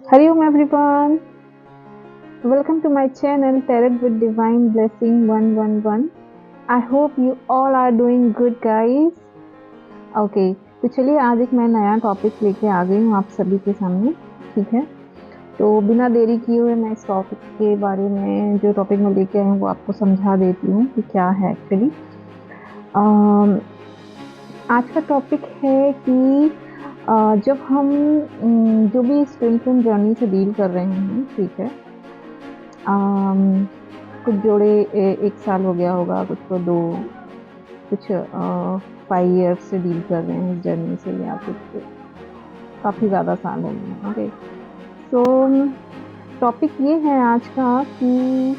Hariom everyone, welcome to my channel Tarot with Divine Blessing 111. I hope you all are doing good guys. Okay, तो चलिए आज एक मैं नया topic लेके आ गई हूँ आप सभी के सामने, ठीक है। तो बिना देरी किए हुए मैं इस टॉपिक के बारे में जो टॉपिक मैं लेके आई हूँ वो आपको समझा देती हूँ कि क्या है एक्चुअली। आज का टॉपिक है कि जब हम जो भी स्पिरिचुअल जर्नी से डील कर रहे हैं, ठीक है। कुछ जोड़े 1 साल हो गया होगा, कुछ को 2, कुछ 5 इयर्स से डील कर रहे हैं इस जर्नी से, या कुछ काफ़ी ज़्यादा साल हो गए हैं। ओके, सो टॉपिक ये है आज का कि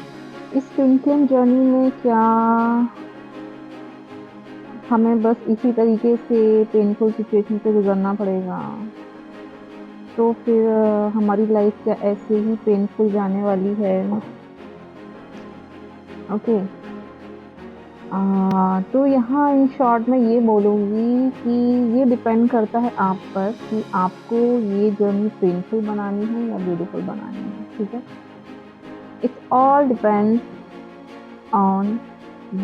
इस स्पिरिचुअल जर्नी में क्या हमें बस इसी तरीके से पेनफुल सिचुएशन से गुजरना पड़ेगा, तो फिर हमारी लाइफ क्या ऐसे ही पेनफुल जाने वाली है। ओके, तो यहाँ इन शॉर्ट में ये बोलूँगी कि ये डिपेंड करता है आप पर कि आपको ये जर्नी पेनफुल बनानी है या ब्यूटीफुल बनानी है, ठीक है। It's all depend on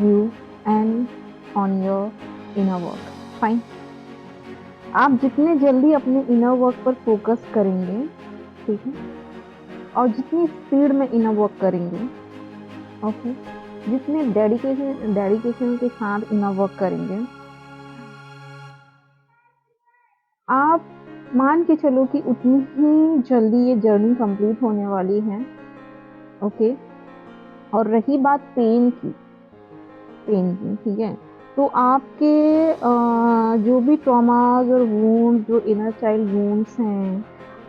you and on your inner work. Fine, आप जितने जल्दी अपने इनर वर्क पर फोकस करेंगे, ठीक है, और जितनी स्पीड में इनर वर्क करेंगे, ओके, जितने डेडिकेशन के साथ इनर वर्क करेंगे, आप मान के चलो कि उतनी ही जल्दी ये जर्नी कंप्लीट होने वाली है। ओके, और रही बात पेन की, ठीक है, तो आपके जो भी ट्रॉमाज और वूंड, जो इनर चाइल्ड वूंड्स हैं,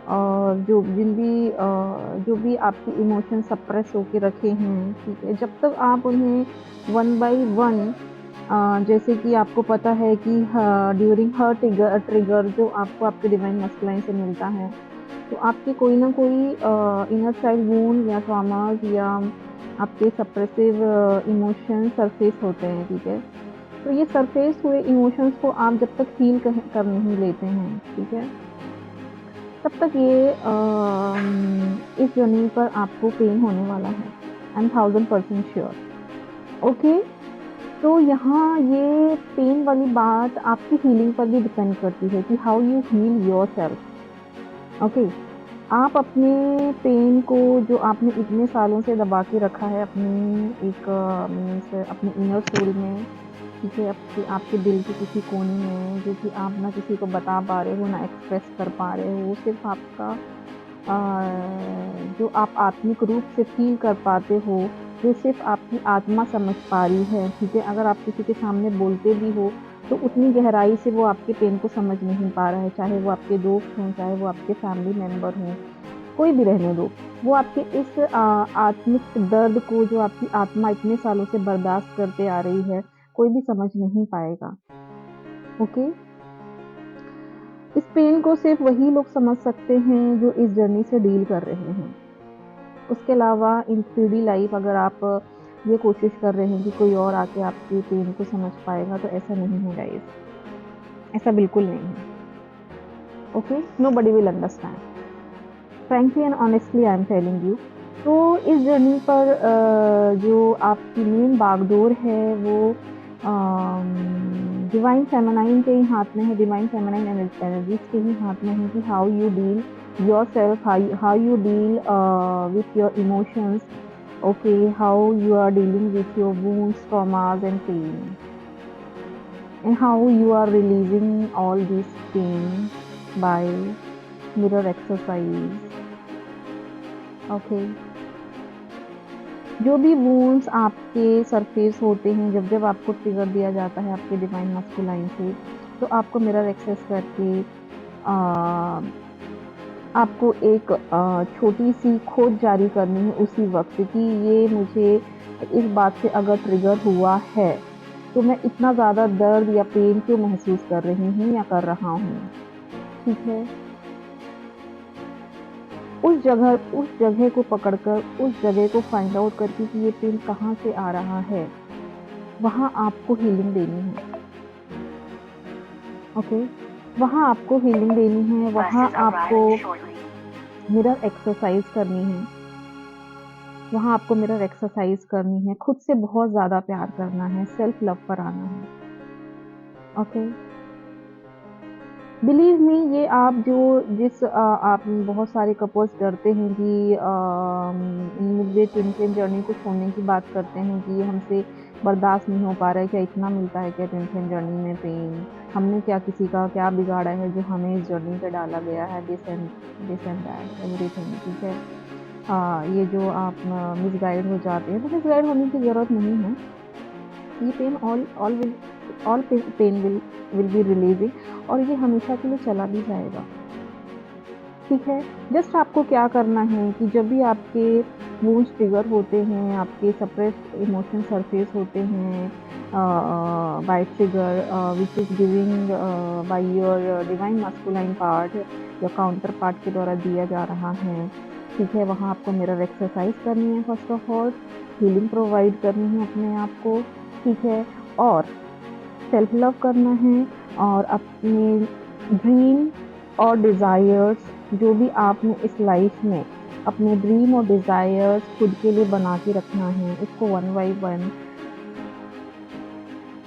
और जो भी आपकी इमोशन सप्रेस होके रखे हैं, ठीक है, जब तक आप उन्हें वन बाय वन, जैसे कि आपको पता है कि ड्यूरिंग हर ट्रिगर जो आपको आपके डिवाइन मस्कुलाइन से मिलता है, तो आपके कोई ना कोई इनर चाइल्ड वूंड या ट्रॉमास या आपके सप्रेसिव इमोशन सरफेस होते हैं, ठीक है। तो ये सरफेस हुए इमोशंस को आप जब तक हील कर नहीं लेते हैं, ठीक है, तब तक ये इस जर्नी पर आपको पेन होने वाला है। I am 1000% sure. ओके, तो यहाँ ये पेन वाली बात आपकी हीलिंग पर भी डिपेंड करती है कि how you heal yourself. Okay, आप अपने पेन को जो आपने इतने सालों से दबा के रखा है अपने एक मीन्स अपने इनर सोल में, ठीक है, आपके दिल के किसी कोने में, जो कि आप ना किसी को बता पा रहे हो, ना एक्सप्रेस कर पा रहे हो, वो सिर्फ आपका जो आप आत्मिक रूप से फील कर पाते हो, वो सिर्फ आपकी आत्मा समझ पा रही है, ठीक है। अगर आप किसी के सामने बोलते भी हो तो उतनी गहराई से वो आपके पेन को समझ नहीं पा रहा है, चाहे वो आपके दोस्त हों, चाहे वो आपके फैमिली मेम्बर हों, कोई भी रहने दो, वो आपके इस आत्मिक दर्द को जो आपकी आत्मा इतने सालों से बर्दाश्त करते आ रही है, कोई भी समझ नहीं पाएगा। ओके, इस पेन को सिर्फ वही लोग समझ सकते हैं जो इस जर्नी से डील कर रहे हैं। उसके अलावा इन 3D लाइफ अगर आप ये कोशिश कर रहे हैं कि कोई और आके आपके पेन को समझ पाएगा, तो ऐसा नहीं है गाइस, ऐसा बिल्कुल नहीं है। Okay, nobody will understand, frankly and honestly I am telling you. तो इस जर्नी पर जो आपकी मेन बागडोर है वो डिवाइन फेमिनाइन के ही हाथ में है, डिवाइन फेमिनाइन एनर्जीज के ही हाथ में है कि how you deal yourself, how you deal with your emotions, okay, how you are dealing with your wounds, traumas and pain, and how you are releasing all this pain by mirror exercise। okay, जो भी wounds आपके surface होते हैं, जब जब आपको trigger दिया जाता है आपके डिवाइन मस्कुलाइन से, तो आपको मिरर एक्सेस करके आपको एक छोटी सी खोज जारी करनी है उसी वक्त कि ये मुझे इस बात से अगर ट्रिगर हुआ है तो मैं इतना ज़्यादा दर्द या पेन क्यों महसूस कर रही हूँ या कर रहा हूँ, ठीक है। उस जगह को पकड़कर, उस जगह को फाइंड आउट करके कि ये पेन कहाँ से आ रहा है, वहाँ आपको हीलिंग देनी है। ओके, वहाँ आपको हीलिंग देनी है, वहाँ आपको मिरर एक्सरसाइज करनी है, वहाँ आपको मिरर एक्सरसाइज करनी है, खुद से बहुत ज़्यादा प्यार करना है, सेल्फ लव पर आना है। ओके, बिलीव मी, ये आप आप बहुत सारे कपल्स डरते हैं कि वे ट्विन फ्लेम जर्नी को छोड़ने की बात करते हैं कि ये हमसे बर्दाश्त नहीं हो पा रहा है, क्या इतना मिलता है क्या ट्विन फ्लेम जर्नी में पेन, हमने क्या किसी का क्या बिगाड़ा है जो हमें इस जर्नी पे डाला गया है, दिस एंड दैट एवरीथिंग। ठीक है, ये जो आप मिसगाइड हो जाते हैं, तो मिसगाइड होने की ज़रूरत नहीं है। ये pain all pain will be releasing, और ये हमेशा के लिए चला भी जाएगा। ठीक है, जस्ट आपको क्या करना है कि जब भी आपके वुंड्स ट्रिगर होते हैं, आपके सप्रेस्ड इमोशन सरफेस होते हैं by trigger which is giving by your divine masculine part या काउंटर पार्ट के द्वारा दिया जा रहा है। ठीक है, वहाँ आपको मिरर एक्सरसाइज करनी है, first of all healing provide करनी है अपने आप को। ठीक है, और सेल्फ लव करना है, और अपने ड्रीम और डिज़ायर्स जो भी आपने इस लाइफ में अपने ड्रीम और डिज़ायर्स खुद के लिए बना के रखना है, इसको वन बाई वन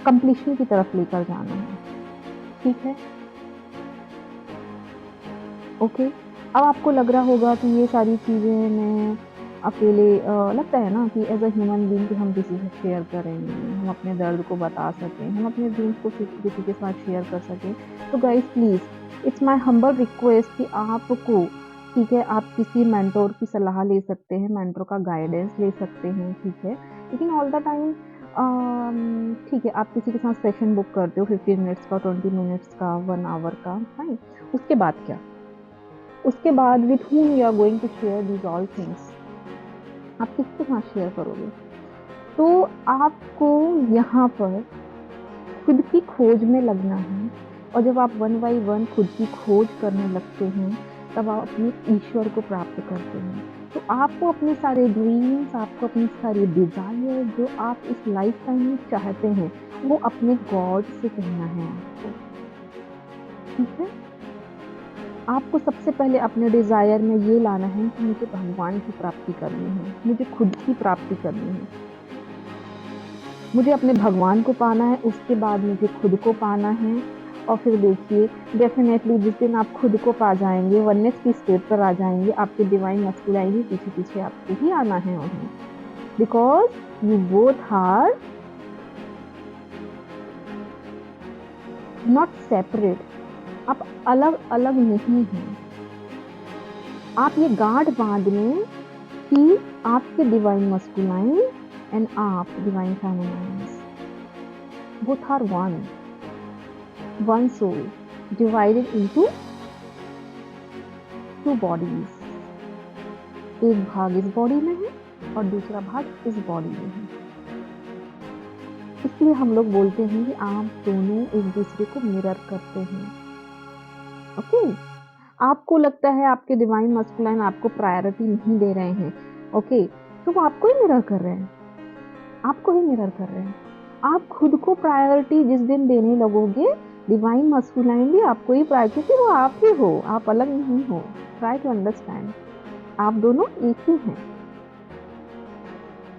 कंप्लीशन की तरफ लेकर जाना है। ठीक है, ओके। अब आपको लग रहा होगा कि ये सारी चीज़ें मैं अकेले लगता है ना कि एज अ ह्यूमन बीइंग कि हम किसी से शेयर करेंगे, हम अपने दर्द को बता सकें, हम अपने ड्रीम्स को किसी के साथ शेयर कर सकें। तो guys please, it's my humble request कि आपको, ठीक है, आप किसी मेंटोर की सलाह ले सकते हैं, मेंटोर का गाइडेंस ले सकते हैं। ठीक है, लेकिन ऑल द टाइम ठीक है, आप किसी के साथ सेशन बुक करते हो 15 मिनट्स का, 20 मिनट्स का, 1 आवर का, फाइन। उसके बाद क्या? उसके बाद with whom you are going to share these all things, आप किसके साथ शेयर करोगे? तो आपको यहाँ पर खुद की खोज में लगना है, और जब आप वन बाई वन खुद की खोज करने लगते हैं, तब आप अपने ईश्वर को प्राप्त करते हैं। तो आपको अपने सारे ड्रीम्स, आपको अपनी सारी डिजायर जो आप इस लाइफ टाइम में चाहते हैं, वो अपने गॉड से कहना है आपको। ठीक है, आपको सबसे पहले अपने डिज़ायर में ये लाना है कि मुझे भगवान की प्राप्ति करनी है, मुझे खुद की प्राप्ति करनी है, मुझे अपने भगवान को पाना है, उसके बाद मुझे खुद को पाना है। और फिर देखिए, डेफिनेटली जिस दिन आप खुद को पा जाएंगे, वननेस की स्टेट पर आ जाएंगे, आपके डिवाइन मस्कुलाइन भी पीछे पीछे आपको ही आना है उन्हें, because you both are not separate, आप अलग अलग नहीं हैं। आप ये गांठ बांध लें कि आपके डिवाइन मस्कुलाइन एंड आप divine feminine both are one soul divided into two bodies, एक भाग इस बॉडी में है और दूसरा भाग इस बॉडी में है। इसलिए हम लोग बोलते हैं कि आप दोनों एक दूसरे को मिरर करते हैं। ओके, आपको लगता है आपके डिवाइन मस्कुलाइन आपको प्रायोरिटी नहीं दे रहे हैं, ओके, तो वो आपको ही मिरर कर रहे हैं, आपको ही मिरर कर रहे हैं। आप खुद को प्रायोरिटी जिस दिन देने लगोगे, डिवाइन मस्कुलाइन भी आपको ही प्रायोरिटी, क्योंकि वो आप ही हो, आप अलग नहीं हो। ट्राई टू अंडरस्टैंड, आप दोनों एक ही हैं।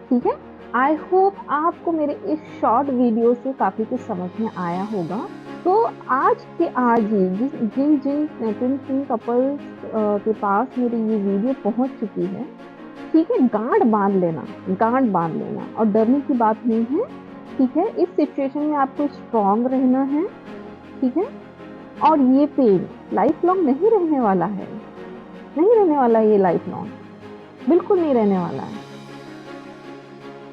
ठीक है, आई होप आपको मेरे इस शॉर्ट वीडियो से काफ़ी कुछ समझ में आया होगा। तो आज के आज ही जिन जिन कपल्स के पास मेरी ये वीडियो पहुंच चुकी है, ठीक है, गांठ बांध लेना और डरने की बात नहीं है। ठीक है, इस सिचुएशन में आपको स्ट्रॉन्ग रहना है। ठीक है, और ये पेन लाइफ लॉन्ग नहीं रहने वाला है, ये लाइफ लॉन्ग बिल्कुल नहीं रहने वाला है।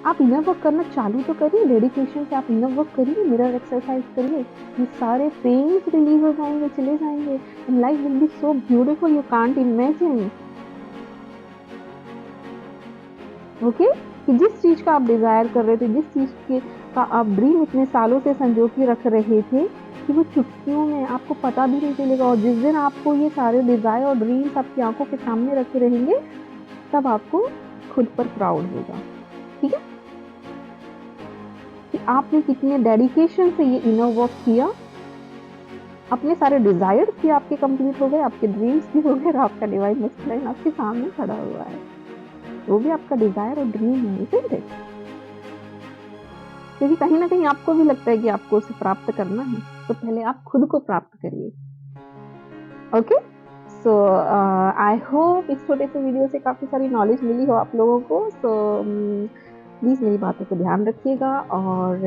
आप इनर वर्क करना चालू तो करिए, डेडिकेशन से आप इनर वर्क करिए, मिरर एक्सरसाइज करिए, ये सारे पेन्स रिलीज हो जाएंगे, चले जाएंगे, and life will be so beautiful, you can't imagine. Okay, कि जिस चीज का आप डिजायर कर रहे थे, जिस चीज का आप ड्रीम इतने सालों से संजो के रख रहे थे, कि वो चुटकियों में आपको पता भी नहीं चलेगा, और जिस दिन आपको ये सारे डिजायर और ड्रीम्स आपकी आंखों के सामने रखे रहेंगे, तब आपको खुद पर प्राउड होगा। ठीक है, कि आपने कितने डेडिकेशन से ये इनर वर्क किया, अपने सारे डिजायर्स भी आपके कंप्लीट हो गए, आपके ड्रीम्स भी हो गए, और आपका डिवाइन मस्कुलाइन आपके सामने खड़ा हुआ है। वो भी आपका डिजायर और ड्रीम है, इसीलिए, क्योंकि कहीं ना कहीं आपको भी लगता है कि आपको उसे प्राप्त करना है, तो पहले आप खुद को प्राप्त करिए। ओके, सो आई होप इस छोटे से वीडियो से काफी सारी नॉलेज मिली हो आप लोगों को। सो प्लीज मेरी बातों को ध्यान रखिएगा, और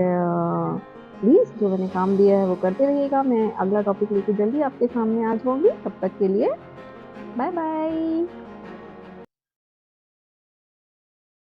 प्लीज जो मैंने काम दिया है वो करते रहिएगा। मैं अगला टॉपिक लेके जल्दी आपके सामने आ जाऊंगी। तब तक के लिए बाय बाय।